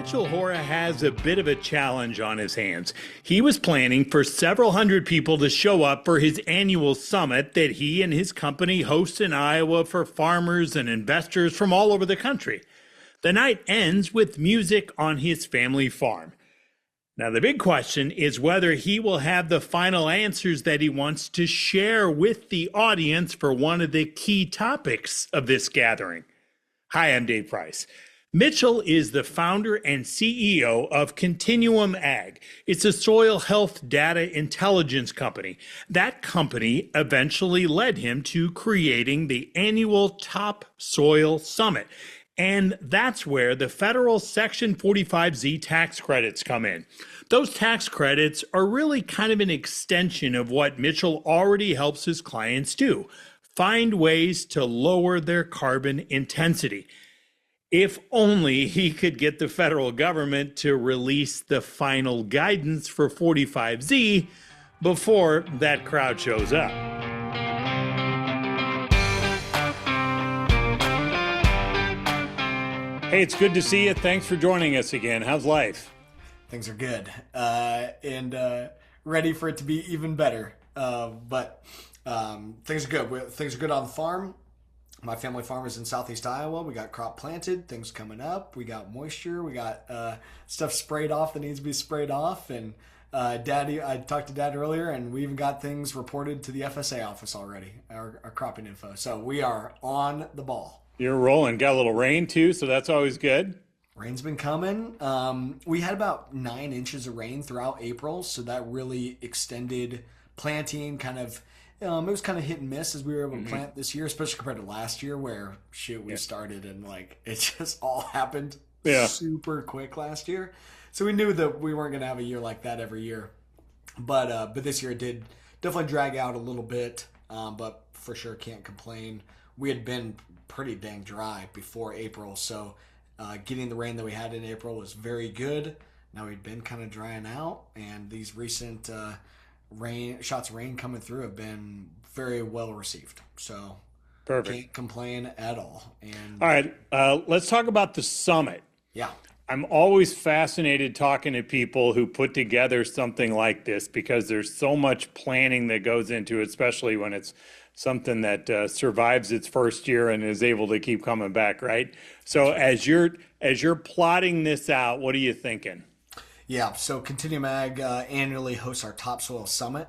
Mitchell Hora has a bit of a challenge on his hands. He was planning for several hundred people to show up for his annual summit that he and his company host in Iowa for farmers and investors from all over the country. The night ends with music on his family farm. Now, the big question is whether he will have the final answers that he wants to share with the audience for one of the key topics of this gathering. Hi, I'm Dave Price. Mitchell is the founder and CEO of Continuum Ag. It's a soil health data intelligence company. That company eventually led him to creating the annual Top Soil Summit. And that's where the federal Section 45Z tax credits come in. Those tax credits are really kind of an extension of what Mitchell already helps his clients do: find ways to lower their carbon intensity. If only he could get the federal government to release the final guidance for 45Z before that crowd shows up. Hey, it's good to see you. Thanks for joining us again. How's life? Things are good, and ready for it to be even better. But things are good. Things are good on the farm. My family farm is in southeast Iowa. We got crop planted, things coming up. We got moisture. We got stuff sprayed off that needs to be sprayed off. And Daddy, I talked to Dad earlier, and we even got things reported to the FSA office already, our cropping info. So we are on the ball. You're rolling. Got a little rain too, so that's always good. Rain's been coming. We had about 9 inches of rain throughout April, so that really extended planting. It was kind of hit and miss as we were able to plant this year, especially compared to last year where we started and it just all happened super quick last year. So we knew that we weren't going to have a year like that every year. But this year it did definitely drag out a little bit, but for sure can't complain. We had been pretty dang dry before April, so getting the rain that we had in April was very good. Now we'd been kind of drying out, and these recent shots of rain coming through have been very well received. So perfect. Can't complain at all. And all right, let's talk about the summit. Yeah. I'm always fascinated talking to people who put together something like this because there's so much planning that goes into it, especially when it's something that survives its first year and is able to keep coming back, right? So as you're plotting this out, what are you thinking? Yeah, so Continuum Ag annually hosts our Topsoil Summit.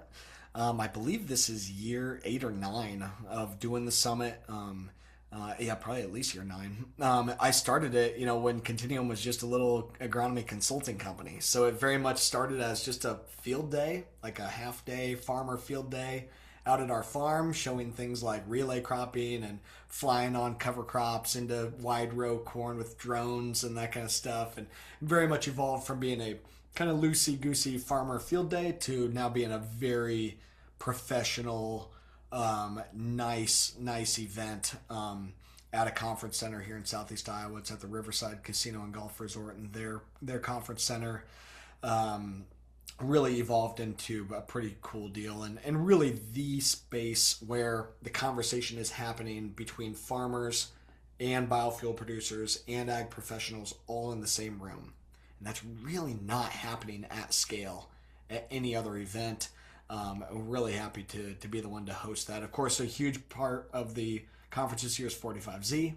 I believe this is year 8 or 9 of doing the summit. Probably at least year 9. I started it, when Continuum was just a little agronomy consulting company. So it very much started as just a field day, like a half-day farmer field day out at our farm, showing things like relay cropping and flying on cover crops into wide row corn with drones and that kind of stuff. And very much evolved from being a kind of loosey-goosey farmer field day to now being a very professional, nice event at a conference center here in southeast Iowa. It's at the Riverside Casino and Golf Resort, and their conference center really evolved into a pretty cool deal, and really the space where the conversation is happening between farmers and biofuel producers and ag professionals all in the same room. And that's really not happening at scale at any other event. I'm really happy to be the one to host that. Of course, a huge part of the conference this year is 45Z,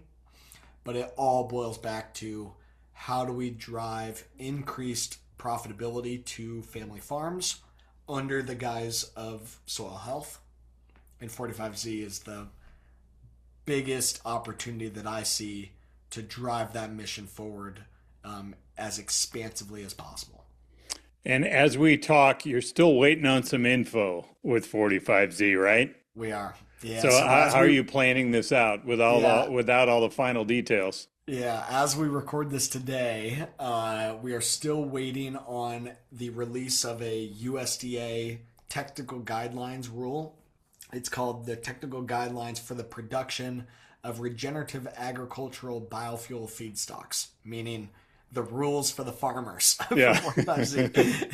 but it all boils back to how do we drive increased profitability to family farms under the guise of soil health. And 45Z is the biggest opportunity that I see to drive that mission forward as expansively as possible. And as we talk, you're still waiting on some info with 45Z, right? We are. Yeah. So how are you planning this out without all the final details? Yeah, as we record this today, we are still waiting on the release of a USDA technical guidelines rule. It's called the Technical Guidelines for the Production of Regenerative Agricultural Biofuel Feedstocks, meaning the rules for the farmers. Yeah.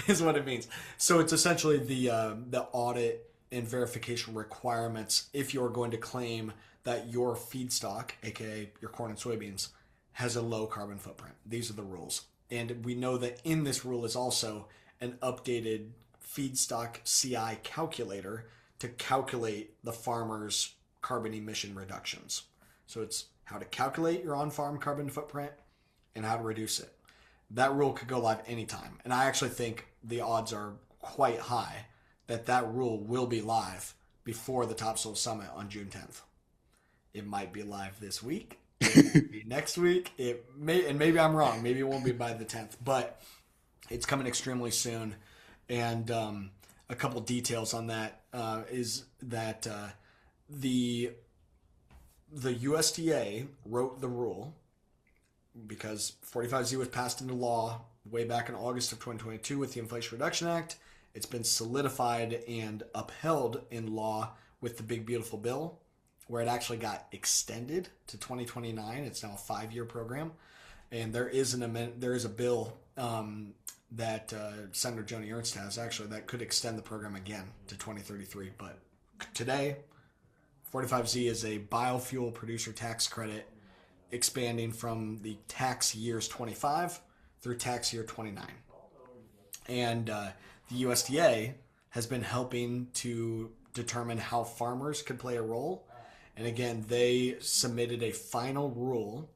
is what it means. So it's essentially the audit and verification requirements if you're going to claim that your feedstock, aka your corn and soybeans, has a low carbon footprint. These are the rules. And we know that in this rule is also an updated feedstock CI calculator to calculate the farmer's carbon emission reductions. So it's how to calculate your on-farm carbon footprint and how to reduce it. That rule could go live anytime. And I actually think the odds are quite high that that rule will be live before the Topsoil Summit on June 10th. It might be live this week. It might be next week. It may, and maybe I'm wrong. Maybe it won't be by the 10th, but it's coming extremely soon. And a couple details on that is that the USDA wrote the rule because 45Z was passed into law way back in August of 2022 with the Inflation Reduction Act. It's been solidified and upheld in law with the Big Beautiful Bill, where it actually got extended to 2029. It's now a 5-year program, and there is a bill that Senator Joni Ernst has actually that could extend the program again to 2033. But today, 45Z is a biofuel producer tax credit expanding from the tax years 25 through tax year 29. And the USDA has been helping to determine how farmers could play a role. And again, they submitted a final rule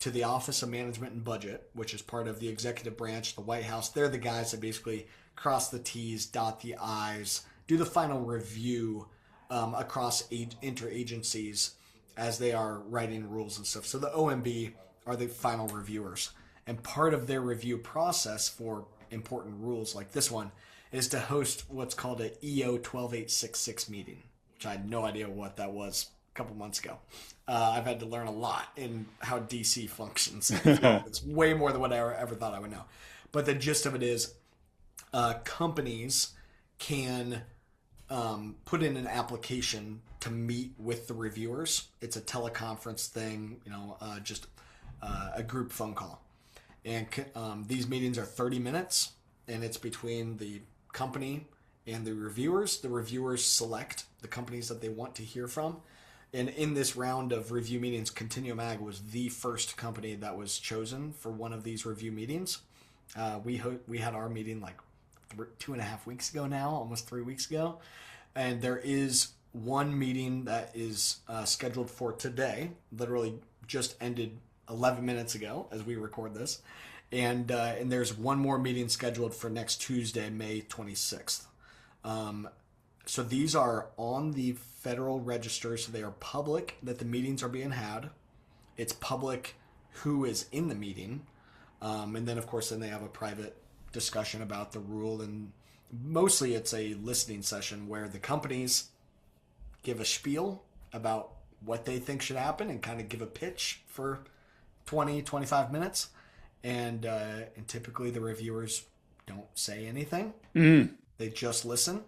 to the Office of Management and Budget, which is part of the executive branch, the White House. They're the guys that basically cross the T's, dot the I's, do the final review across interagencies as they are writing rules and stuff. So the OMB are the final reviewers. And part of their review process for important rules like this one is to host what's called an EO 12866 meeting, which I had no idea what that was a couple months ago. I've had to learn a lot in how DC functions. It's way more than what I ever thought I would know. But the gist of it is companies can put in an application to meet with the reviewers. It's a teleconference thing, just a group phone call. And these meetings are 30 minutes, and it's between the company and the reviewers. The reviewers select the companies that they want to hear from. And in this round of review meetings, Continuum Ag was the first company that was chosen for one of these review meetings. We had our meeting like 2.5 weeks ago now, almost 3 weeks ago. And there is one meeting that is scheduled for today, literally just ended 11 minutes ago as we record this. And there's one more meeting scheduled for next Tuesday, May 26th. So these are on the Federal Register, so they are public that the meetings are being had. It's public who is in the meeting. And then, of course, then they have a private discussion about the rule. And mostly it's a listening session where the companies give a spiel about what they think should happen and kind of give a pitch for 20, 25 minutes. And typically the reviewers don't say anything. They just listen.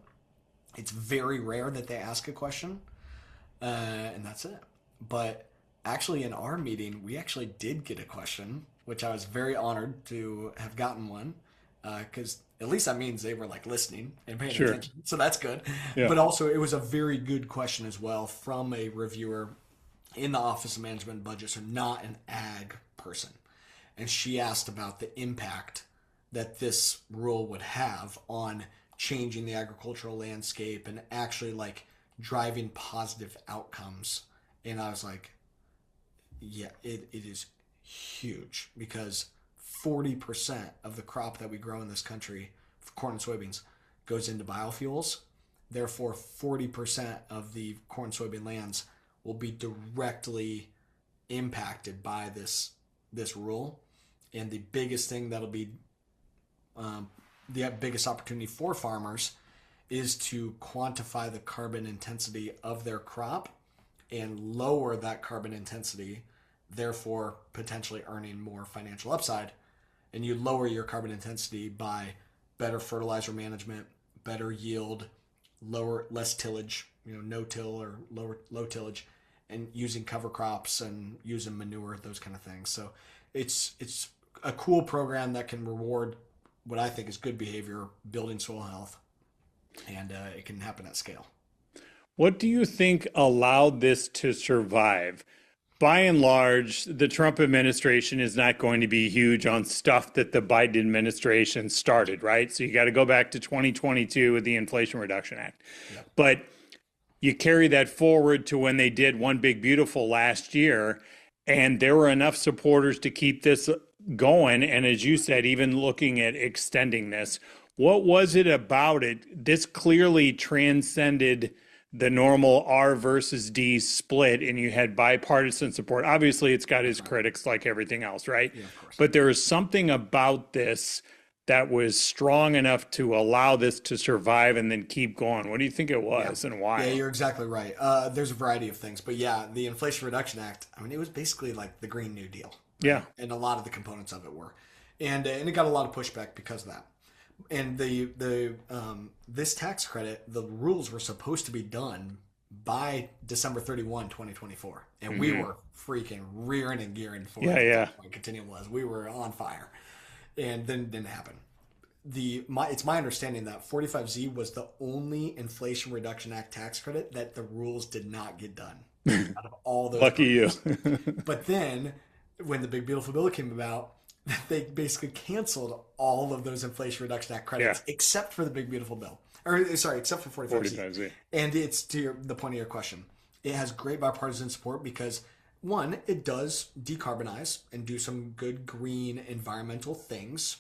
It's very rare that they ask a question, and that's it. But actually in our meeting, we actually did get a question, which I was very honored to have gotten one, because at least that means they were like listening and paying attention. So that's good. Yeah. But also it was a very good question as well from a reviewer in the Office of Management and Budget, so not an ag person. And she asked about the impact that this rule would have on changing the agricultural landscape and actually like driving positive outcomes. And I was like, yeah, it is huge, because 40% of the crop that we grow in this country, for corn and soybeans, goes into biofuels. Therefore, 40% of the corn and soybean lands will be directly impacted by this rule. And the biggest thing that'll be the biggest opportunity for farmers is to quantify the carbon intensity of their crop and lower that carbon intensity, therefore potentially earning more financial upside. And you lower your carbon intensity by better fertilizer management, better yield, less tillage, no till or low tillage, and using cover crops and using manure, those kind of things. So it's a cool program that can reward what I think is good behavior, building soil health, and it can happen at scale. What do you think allowed this to survive? by and large, the Trump administration is not going to be huge on stuff that the Biden administration started, right? So you got to go back to 2022 with the Inflation Reduction Act. Yep. But you carry that forward to when they did One Big Beautiful last year, and there were enough supporters to keep this going. And as you said, even looking at extending this, what was it about it? This clearly transcended the normal R versus D split, and you had bipartisan support. Obviously, it's got its critics like everything else, right? Yeah, of course. But there was something about this that was strong enough to allow this to survive and then keep going. What do you think it was and why? Yeah, you're exactly right. There's a variety of things, but yeah, the Inflation Reduction Act, I mean, it was basically like the Green New Deal. Yeah. And a lot of the components of it were. And it got a lot of pushback because of that. And this tax credit, the rules were supposed to be done by December 31, 2024. And we were freaking rearing and gearing for it. Yeah. Continuum was. We were on fire. And then it didn't happen. It's my understanding that 45Z was the only Inflation Reduction Act tax credit that the rules did not get done out of all those. Lucky you. But then when the Big Beautiful Bill came about, they basically canceled all of those Inflation Reduction Act credits except for the Big Beautiful Bill. Or sorry, except for 45Z. And it's to the point of your question. It has great bipartisan support because one, it does decarbonize and do some good green environmental things,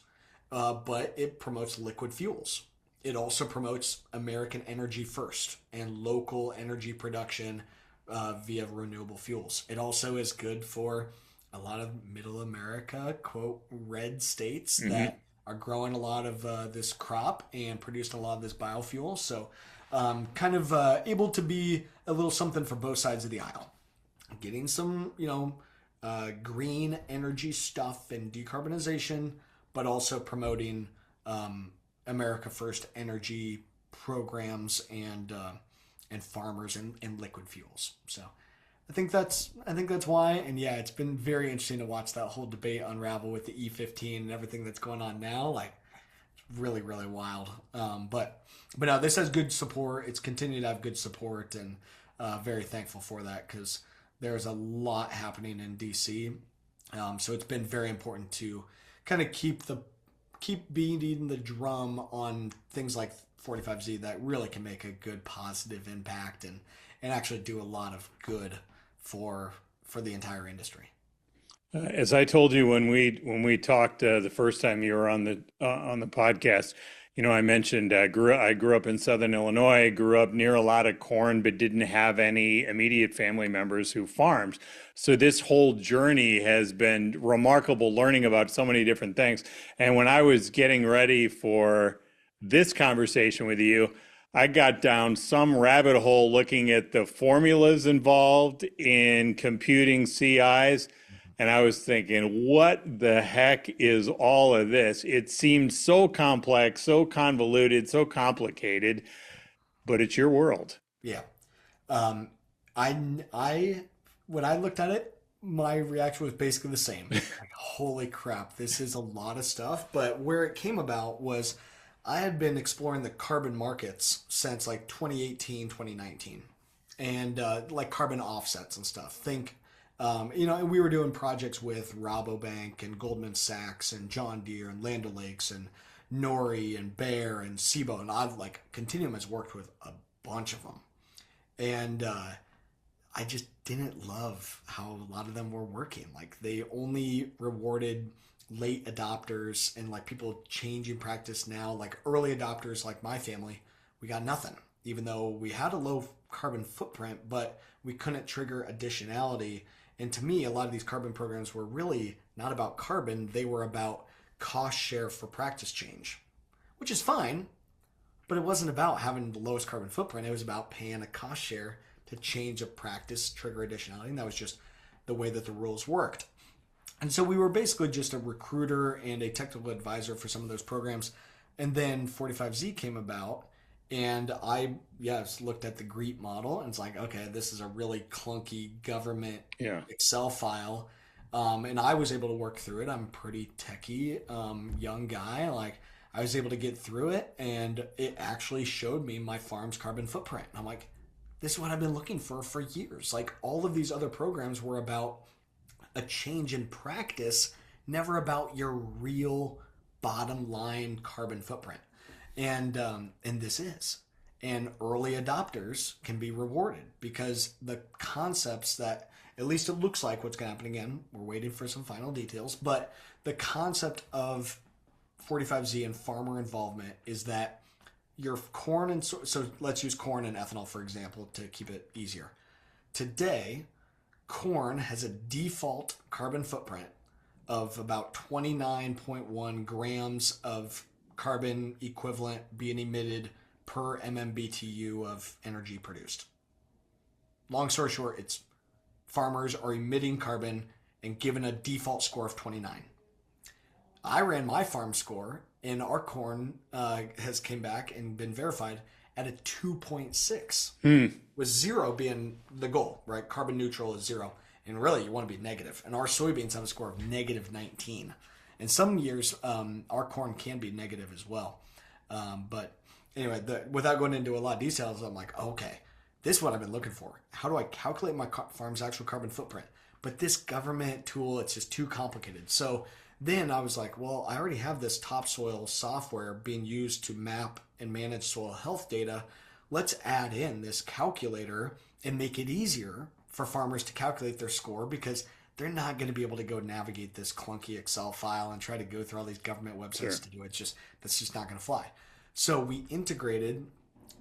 but it promotes liquid fuels. It also promotes American energy first and local energy production via renewable fuels. It also is good for a lot of middle America, quote, red states that are growing a lot of this crop and producing a lot of this biofuel. So kind of able to be a little something for both sides of the aisle. Getting some, green energy stuff and decarbonization, but also promoting America First energy programs and farmers and liquid fuels. So I think that's why. And yeah, it's been very interesting to watch that whole debate unravel with the E15 and everything that's going on now. Like, it's really, really wild. But no, this has good support. It's continued to have good support, and very thankful for that because there's a lot happening in DC. So it's been very important to kind of keep beating the drum on things like 45Z that really can make a good positive impact and actually do a lot of good for the entire industry. As I told you when we talked the first time you were on the podcast, I mentioned I grew up in Southern Illinois, grew up near a lot of corn, but didn't have any immediate family members who farmed. So this whole journey has been remarkable, learning about so many different things. And when I was getting ready for this conversation with you, I got down some rabbit hole looking at the formulas involved in computing CIs. And I was thinking, what the heck is all of this? It seemed so complex, so convoluted, so complicated, but it's your world. Yeah. When I looked at it, my reaction was basically the same. Like, holy crap, this is a lot of stuff. But where it came about was I had been exploring the carbon markets since like 2018, 2019, and like carbon offsets and stuff. And we were doing projects with Rabobank and Goldman Sachs and John Deere and Land O'Lakes and Nori and Bayer and SIBO. And Continuum has worked with a bunch of them. And I just didn't love how a lot of them were working. Like, they only rewarded late adopters and like people changing practice now. Like, early adopters like my family, we got nothing. Even though we had a low carbon footprint, but we couldn't trigger additionality. And to me, a lot of these carbon programs were really not about carbon. They were about cost share for practice change, which is fine, but it wasn't about having the lowest carbon footprint. It was about paying a cost share to change a practice, trigger additionality. And that was just the way that the rules worked. And so we were basically just a recruiter and a technical advisor for some of those programs. And then 45Z came about. And I, looked at the GREET model and it's like, okay, this is a really clunky government Excel file. And I was able to work through it. I'm a pretty techie, young guy. Like, I was able to get through it, and it actually showed me my farm's carbon footprint. I'm like, this is what I've been looking for years. Like all of these other programs were about a change in practice, never about your real bottom line carbon footprint. And this is. And early adopters can be rewarded because the concepts that, at least it looks like what's going to happen again, we're waiting for some final details, but the concept of 45Z and farmer involvement is that your corn and so let's use corn and ethanol for example to keep it easier. Today, corn has a default carbon footprint of about 29.1 grams of carbon equivalent being emitted per MMBTU of energy produced. Long story short, it's farmers are emitting carbon and given a default score of 29. I ran my farm score, and our corn has came back and been verified at a 2.6, with 0 being the goal, right? Carbon neutral is 0, and really you want to be negative. And our soybeans have a score of negative 19. And some years, our corn can be negative as well. But anyway, without going into a lot of details, I'm like, okay, this is what I've been looking for. How do I calculate my farm's actual carbon footprint? But this government tool, it's just too complicated. So then I was like, well, I already have this topsoil software being used to map and manage soil health data. Let's add in this calculator and make it easier for farmers to calculate their score, because they're not going to be able to go navigate this clunky Excel file and try to go through all these government websites to do it. That's just not going to fly. So we integrated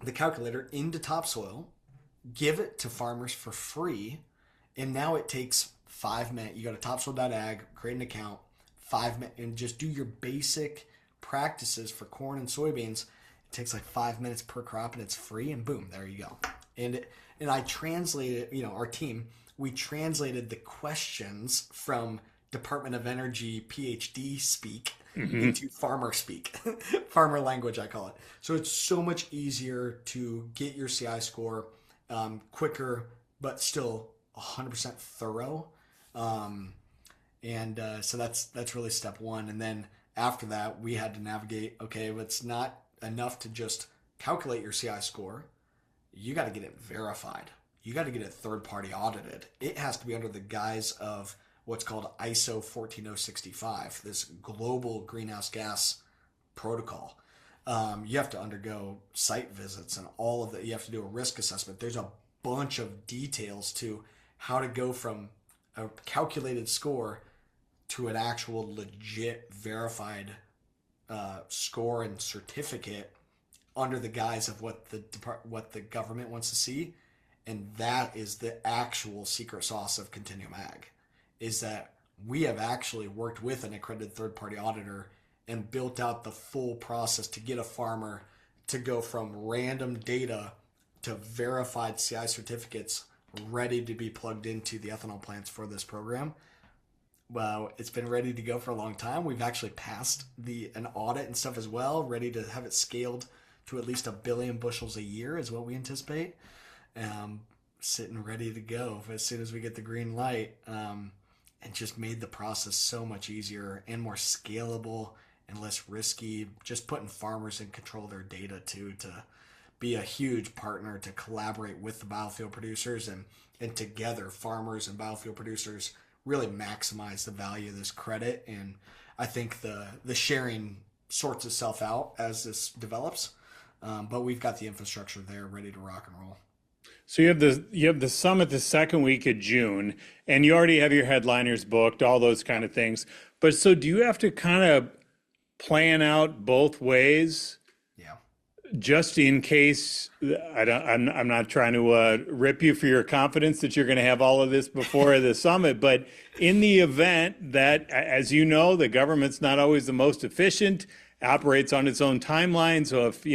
the calculator into topsoil, give it to farmers for free, and now it takes 5 minutes. You go to topsoil.ag, create an account, 5 minutes, and just do your basic practices for corn and soybeans. It takes like 5 minutes per crop, and it's free, and boom, there you go. And I translated, our team, we translated the questions from Department of Energy PhD speak into farmer speak, farmer language, I call it. So it's so much easier to get your CI score quicker, but still 100% thorough. So that's really step one. And then after that, we had to navigate, okay, it's not enough to just calculate your CI score. You got to get it verified. You got to get it third-party audited. It has to be under the guise of what's called ISO 14065, this global greenhouse gas protocol. You have to undergo site visits and all of that. You have to do a risk assessment. There's a bunch of details to how to go from a calculated score to an actual legit verified score and certificate under the guise of what the government wants to see. And that is the actual secret sauce of Continuum Ag, is that we have actually worked with an accredited third-party auditor and built out the full process to get a farmer to go from random data to verified CI certificates ready to be plugged into the ethanol plants for this program. Well, it's been ready to go for a long time. We've actually passed an audit and stuff as well, ready to have it scaled to at least 1 billion bushels a year is what we anticipate. Sitting ready to go as soon as we get the green light, and just made the process so much easier and more scalable and less risky, just putting farmers in control of their data too, to be a huge partner to collaborate with the biofuel producers, and together farmers and biofuel producers really maximize the value of this credit. And I think the sharing sorts itself out as this develops, but we've got the infrastructure there ready to rock and roll. So you have the summit the second week of June, and you already have your headliners booked, all those kind of things. But so do you have to kind of plan out both ways? Yeah. Just in case I'm not trying to rip you for your confidence that you're going to have all of this before the summit, but in the event that, as you know, the government's not always the most efficient, operates on its own timeline. So if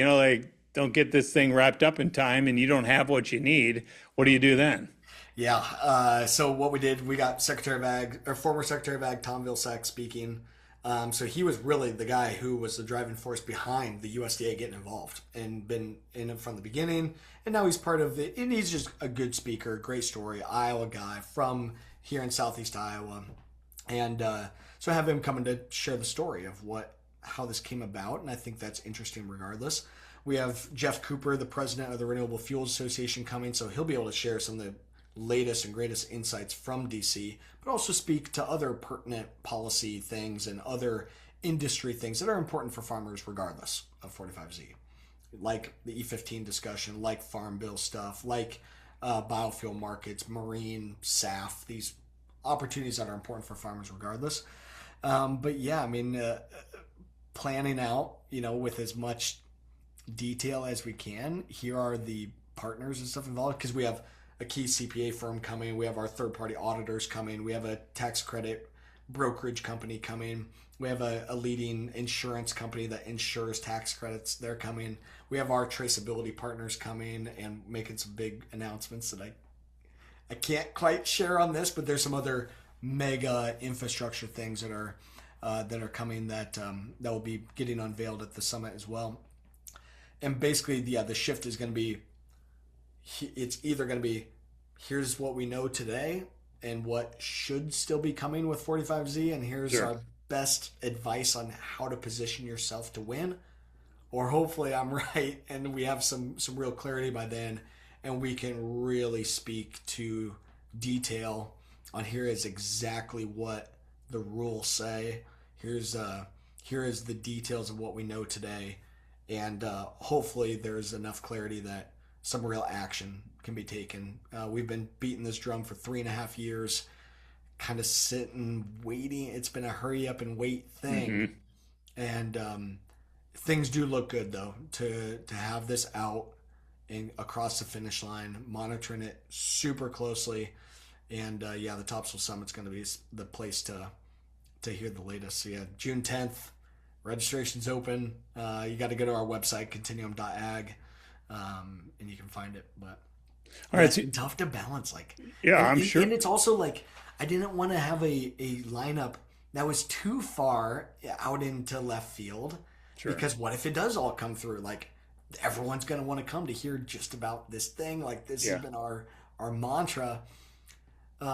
don't get this thing wrapped up in time and you don't have what you need, what do you do then? Yeah. So what we did, we got former Secretary of Ag, Tom Vilsack speaking. So he was really the guy who was the driving force behind the USDA getting involved and been in it from the beginning. And now he's part of it. And he's just a good speaker, great story, Iowa guy from here in Southeast Iowa. And so I have him coming to share the story of how this came about. And I think that's interesting regardless. We have Jeff Cooper, the president of the Renewable Fuels Association, coming, so he'll be able to share some of the latest and greatest insights from DC, but also speak to other pertinent policy things and other industry things that are important for farmers regardless of 45Z, like the E15 discussion, like farm bill stuff, like biofuel markets, marine, SAF, these opportunities that are important for farmers regardless. But yeah, I mean, planning out, with as much detail as we can. Here are the partners and stuff involved, because we have a key CPA firm coming. We have our third-party auditors coming. We have a tax credit brokerage company coming. We have a leading insurance company that insures tax credits. They're coming. We have our traceability partners coming and making some big announcements that I can't quite share on this, but there's some other mega infrastructure things that are coming that will be getting unveiled at the summit as well. And basically, the shift is going to be, it's either going to be, here's what we know today and what should still be coming with 45Z, and here's our best advice on how to position yourself to win. Or hopefully I'm right and we have some real clarity by then, and we can really speak to detail on here is exactly what the rules say. Here is the details of what we know today, and hopefully there's enough clarity that some real action can be taken. We've been beating this drum for 3.5 years, kind of sitting, waiting. It's been a hurry up and wait thing. And things do look good, though, to have this out and across the finish line, monitoring it super closely. And the Topsoil Summit's going to be the place to hear the latest. So yeah, June 10th, registration's open. You got to go to our website, continuum.ag, and you can find it. But all right, it's been tough to balance. I'm sure. And it's also I didn't want to have a lineup that was too far out into left field. Sure. Because what if it does all come through? Everyone's going to want to come to hear just about this thing. This has been our mantra.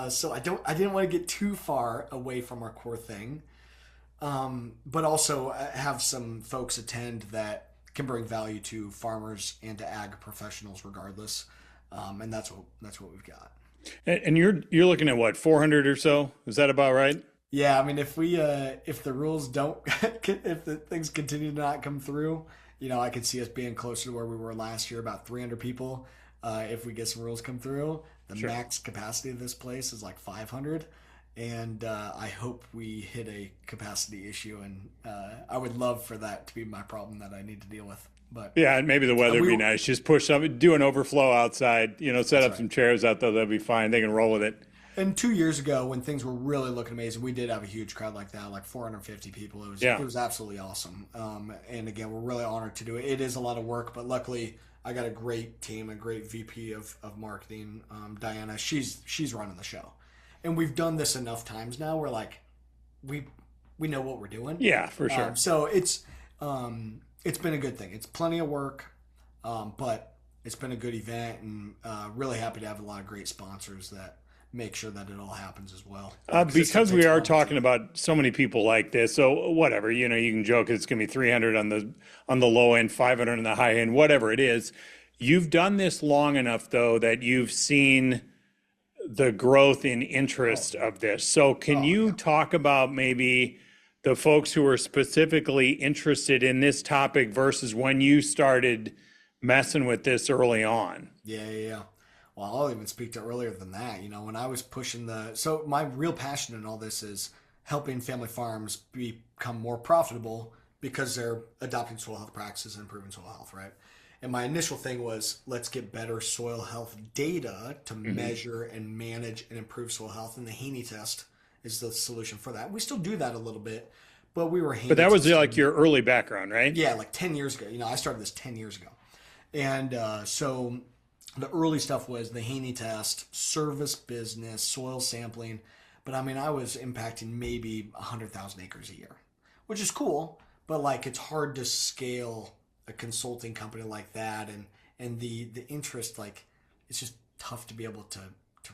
So I didn't want to get too far away from our core thing, but also have some folks attend that can bring value to farmers and to ag professionals regardless. And that's what we've got. And you're looking at what, 400 or so? Is that about right? Yeah, I mean, if the rules don't, if the things continue to not come through, I could see us being closer to where we were last year, about 300 people. If we get some rules come through, the max capacity of this place is 500, and I hope we hit a capacity issue. And I would love for that to be my problem that I need to deal with. But yeah, maybe the weather would be nice. Just push some, do an overflow outside. Set up some chairs out there. That'll be fine. They can roll with it. And 2 years ago, when things were really looking amazing, we did have a huge crowd like that, 450 people. It was absolutely awesome. And again, we're really honored to do it. It is a lot of work, but luckily I got a great team, a great VP of marketing, Diana. She's running the show, and we've done this enough times now. We're we know what we're doing. Yeah, for sure. So it's been a good thing. It's plenty of work, but it's been a good event, and really happy to have a lot of great sponsors that make sure that it all happens as well. Because we are talking about so many people like this, so whatever, you can joke it's going to be 300 on the low end, 500 on the high end, whatever it is. You've done this long enough, though, that you've seen the growth in interest of this. So can you talk about maybe the folks who are specifically interested in this topic versus when you started messing with this early on? Yeah. Well, I'll even speak to earlier than that. When I was pushing so my real passion in all this is helping family farms become more profitable because they're adopting soil health practices and improving soil health, right? And my initial thing was, let's get better soil health data to measure and manage and improve soil health. And the Haney test is the solution for that. We still do that a little bit, but we were Haney But that was testing. your early background, right? Yeah, 10 years ago. I started this 10 years ago. And so the early stuff was the Haney test, service business, soil sampling. But I was impacting maybe 100,000 acres a year, which is cool. But it's hard to scale a consulting company like that. And the interest, it's just tough to be able to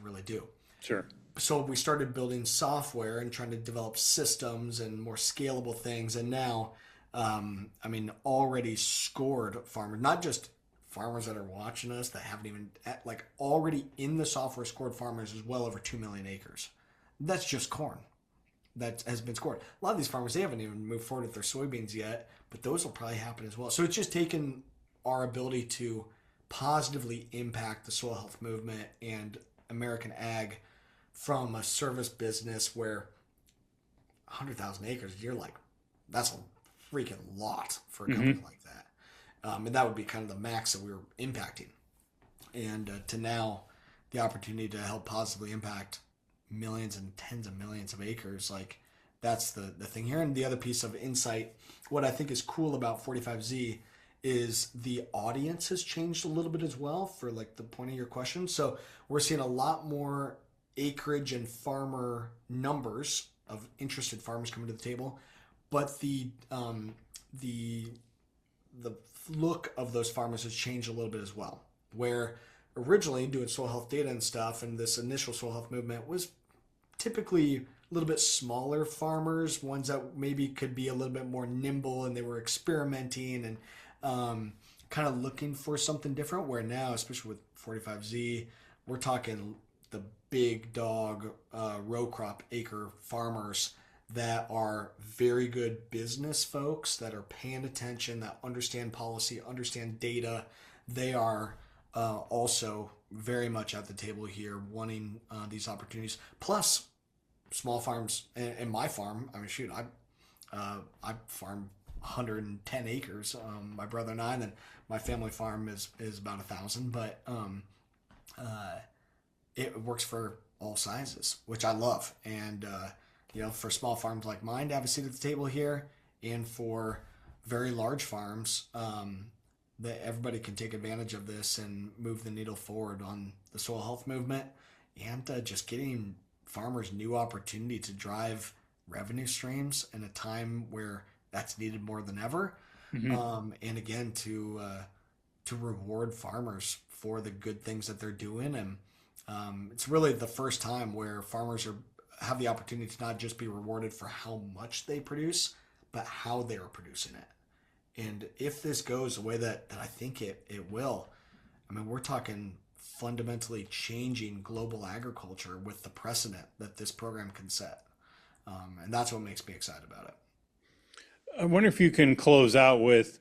really do. Sure. So we started building software and trying to develop systems and more scalable things. And now I mean, already scored farmers, not just farmers that are watching us that haven't even, like already in the software scored farmers is well over 2 million acres. That's just corn that has been scored. A lot of these farmers, they haven't even moved forward with their soybeans yet, but those will probably happen as well. So it's just taken our ability to positively impact the soil health movement and American ag from a service business where 100,000 acres, you're like, that's a freaking lot for a company like that. And that would be kind of the max that we were impacting. And to now, the opportunity to help positively impact millions and tens of millions of acres, like that's the thing here. And the other piece of insight, what I think is cool about 45Z is the audience has changed a little bit as well for like the point of your question. So we're seeing a lot more acreage and farmer numbers of interested farmers coming to the table, but the look of those farmers has changed a little bit as well. Where originally doing soil health data and stuff, and this initial soil health movement was typically a little bit smaller farmers, ones that maybe could be a little bit more nimble, and they were experimenting and kind of looking for something different. Where now, especially with 45Z, we're talking the big dog row crop acre farmers that are very good business folks that are paying attention, that understand policy, understand data. They are also very much at the table here, wanting these opportunities. Plus, small farms and my farm. I mean, shoot, I farm 110 acres. My brother and I, and then my family farm is about 1,000. But it works for all sizes, which I love. And for small farms like mine to have a seat at the table here, and for very large farms, that everybody can take advantage of this and move the needle forward on the soil health movement, and just getting farmers new opportunity to drive revenue streams in a time where that's needed more than ever. And again, to reward farmers for the good things that they're doing. And it's really the first time where farmers have the opportunity to not just be rewarded for how much they produce, but how they are producing it. And if this goes the way that I think it will, I mean, we're talking fundamentally changing global agriculture with the precedent that this program can set. And that's what makes me excited about it. I wonder if you can close out with,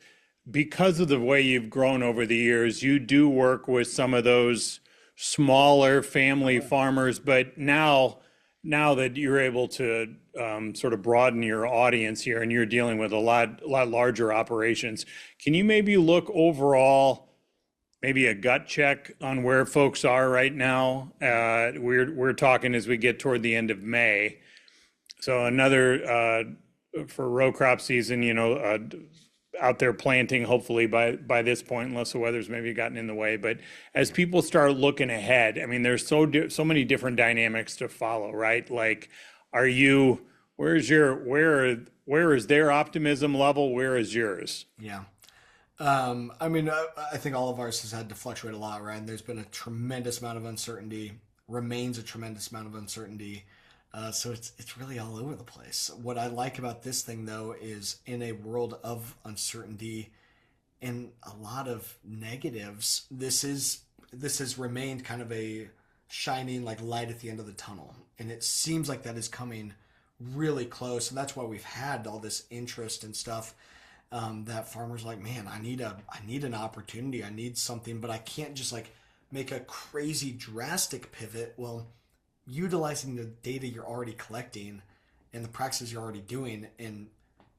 because of the way you've grown over the years, you do work with some of those smaller family farmers, but now that you're able to sort of broaden your audience here, and you're dealing with a lot larger operations, can you maybe look overall, maybe a gut check on where folks are right now? We're talking as we get toward the end of May, so another for row crop season, out there planting, hopefully by this point, unless the weather's maybe gotten in the way. But as people start looking ahead, I mean, there's so many different dynamics to follow, right? Like, where is their optimism level? Where is yours? Yeah. I mean, I think all of ours has had to fluctuate a lot, right? And there's been a tremendous amount of uncertainty, remains a tremendous amount of uncertainty. So it's really all over the place. What I like about this thing, though, is in a world of uncertainty and a lot of negatives, this has remained kind of a shining like light at the end of the tunnel, and it seems like that is coming really close. And that's why we've had all this interest and stuff. That farmers are like, man, I need an opportunity, I need something, but I can't just like make a crazy drastic pivot. Well, utilizing the data you're already collecting and the practices you're already doing, and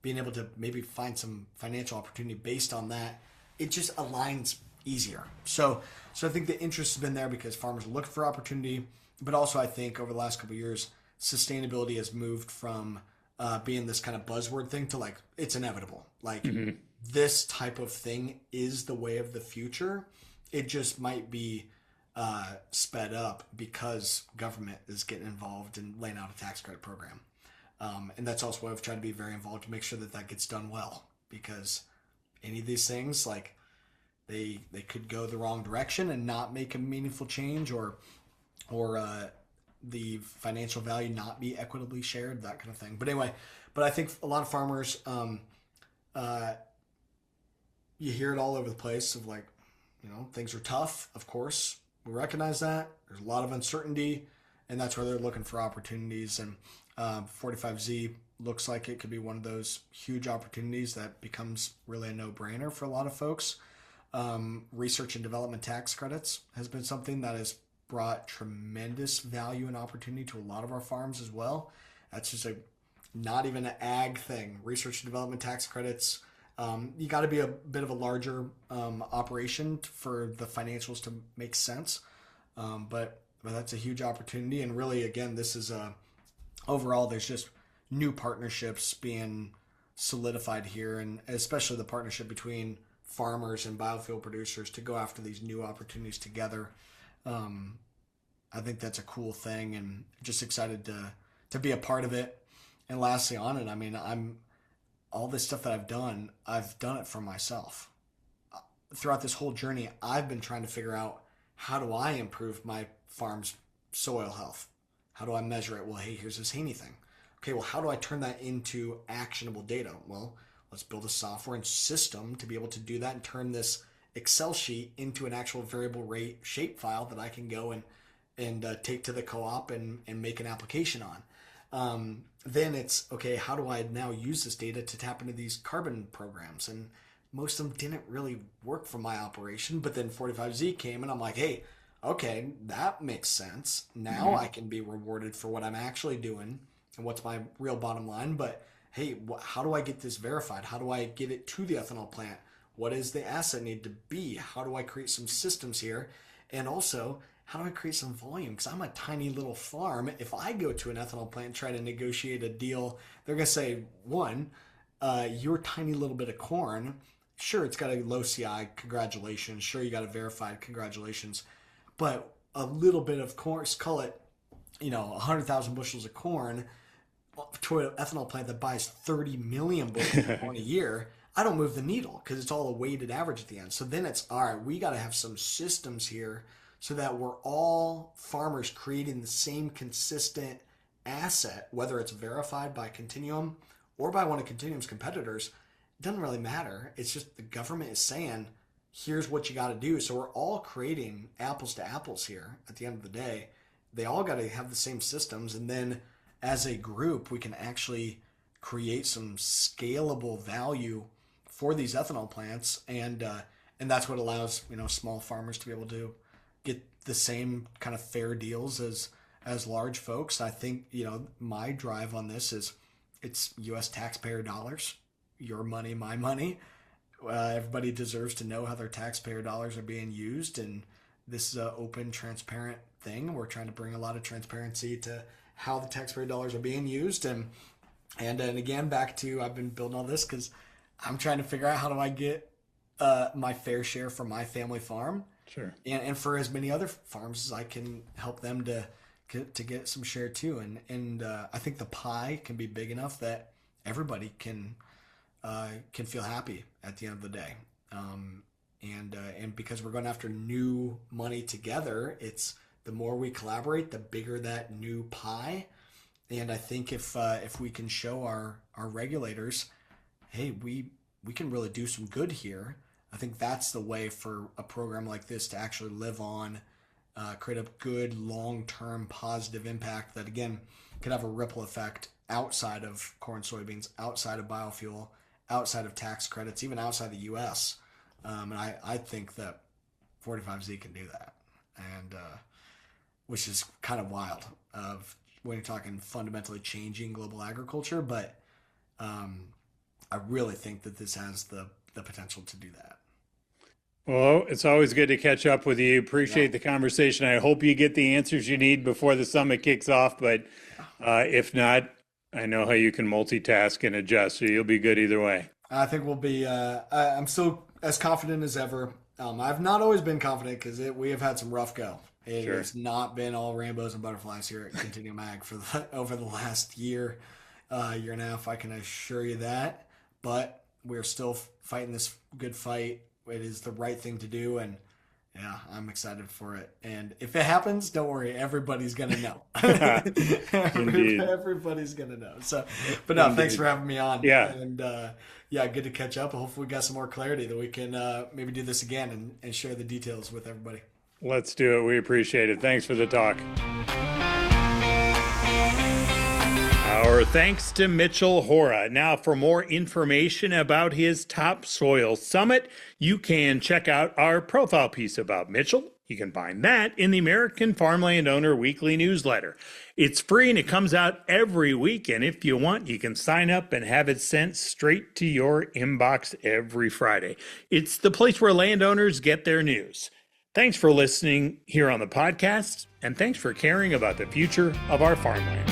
being able to maybe find some financial opportunity based on that, it just aligns easier. So I think the interest has been there because farmers are looking for opportunity, but also I think over the last couple of years, sustainability has moved from being this kind of buzzword thing to like, it's inevitable. Like this type of thing is the way of the future. It just might be sped up because government is getting involved in laying out a tax credit program. And that's also why I've tried to be very involved to make sure that gets done well, because any of these things, like they could go the wrong direction and not make a meaningful change, or the financial value not be equitably shared, that kind of thing. But anyway, I think a lot of farmers uh, you hear it all over the place of like, things are tough. Of course, we recognize that. There's a lot of uncertainty, and that's where they're looking for opportunities. And 45Z looks like it could be one of those huge opportunities that becomes really a no-brainer for a lot of folks. Research and development tax credits has been something that has brought tremendous value and opportunity to a lot of our farms as well. That's just not even an ag thing. Research and development tax credits. You got to be a bit of a larger operation for the financials to make sense. But that's a huge opportunity. And really, again, this is overall, there's just new partnerships being solidified here, and especially the partnership between farmers and biofuel producers to go after these new opportunities together. I think that's a cool thing, and just excited to be a part of it. And lastly on it, I mean, all this stuff that I've done it for myself. Throughout this whole journey, I've been trying to figure out, how do I improve my farm's soil health? How do I measure it? Well, hey, here's this Haney thing. Okay, well, how do I turn that into actionable data? Well, let's build a software and system to be able to do that and turn this Excel sheet into an actual variable rate shape file that I can go and take to the co-op and make an application on. Then it's, okay, how do I now use this data to tap into these carbon programs? And most of them didn't really work for my operation, but then 45Z came and I'm like, hey, okay, that makes sense. Now I can be rewarded for what I'm actually doing and what's my real bottom line. But hey, how do I get this verified? How do I get it to the ethanol plant? What does the asset need to be? How do I create some systems here? And also, how do I create some volume? Because I'm a tiny little farm. If I go to an ethanol plant and try to negotiate a deal, they're going to say, one, your tiny little bit of corn, sure, it's got a low CI, congratulations. Sure, you got it verified, congratulations. But a little bit of corn, call it, 100,000 bushels of corn to an ethanol plant that buys 30 million bushels of corn a year, I don't move the needle because it's all a weighted average at the end. So then it's, all right, we got to have some systems here so that we're all farmers creating the same consistent asset, whether it's verified by Continuum or by one of Continuum's competitors. It doesn't really matter. It's just the government is saying, here's what you got to do. So we're all creating apples to apples here at the end of the day. They all got to have the same systems. And then as a group, we can actually create some scalable value for these ethanol plants. And that's what allows, small farmers to be able to get the same kind of fair deals as large folks. I think, my drive on this is it's U.S. taxpayer dollars, your money, my money. Everybody deserves to know how their taxpayer dollars are being used, and this is an open, transparent thing. We're trying to bring a lot of transparency to how the taxpayer dollars are being used, and again, back to, I've been building all this because I'm trying to figure out, how do I get my fair share from my family farm, sure, and for as many other farms as I can help them to get some share too, and I think the pie can be big enough that everybody can feel happy at the end of the day. And because we're going after new money together, it's the more we collaborate, the bigger that new pie. And I think if we can show our regulators, hey, we can really do some good here, I think that's the way for a program like this to actually live on, create a good long-term positive impact that, again, could have a ripple effect outside of corn, soybeans, outside of biofuel, outside of tax credits, even outside the U.S. And I think that 45Z can do that, and which is kind of wild of when you're talking fundamentally changing global agriculture. But I really think that this has the potential to do that. Well, it's always good to catch up with you. Appreciate the conversation. I hope you get the answers you need before the summit kicks off. But if not, I know how you can multitask and adjust, so you'll be good either way. I think we'll be. I'm still as confident as ever. I've not always been confident because we have had some rough go. It's not been all rainbows and butterflies here at Continuum Ag over the last year and a half. I can assure you that. But we're still fighting this good fight. It is the right thing to do, and Yeah, I'm excited for it. And if it happens, don't worry, everybody's gonna know. Indeed. Everybody's gonna know. So, but no, thanks for having me on. Yeah. And yeah, good to catch up. Hopefully, we got some more clarity that we can maybe do this again and share the details with everybody. Let's do it. We appreciate it. Thanks for the talk. Our thanks to Mitchell Hora. Now, for more information about his Topsoil Summit, you can check out our profile piece about Mitchell. You can find that in the American Farmland Owner Weekly Newsletter. It's free and it comes out every week. And if you want, you can sign up and have it sent straight to your inbox every Friday. It's the place where landowners get their news. Thanks for listening here on the podcast, and thanks for caring about the future of our farmland.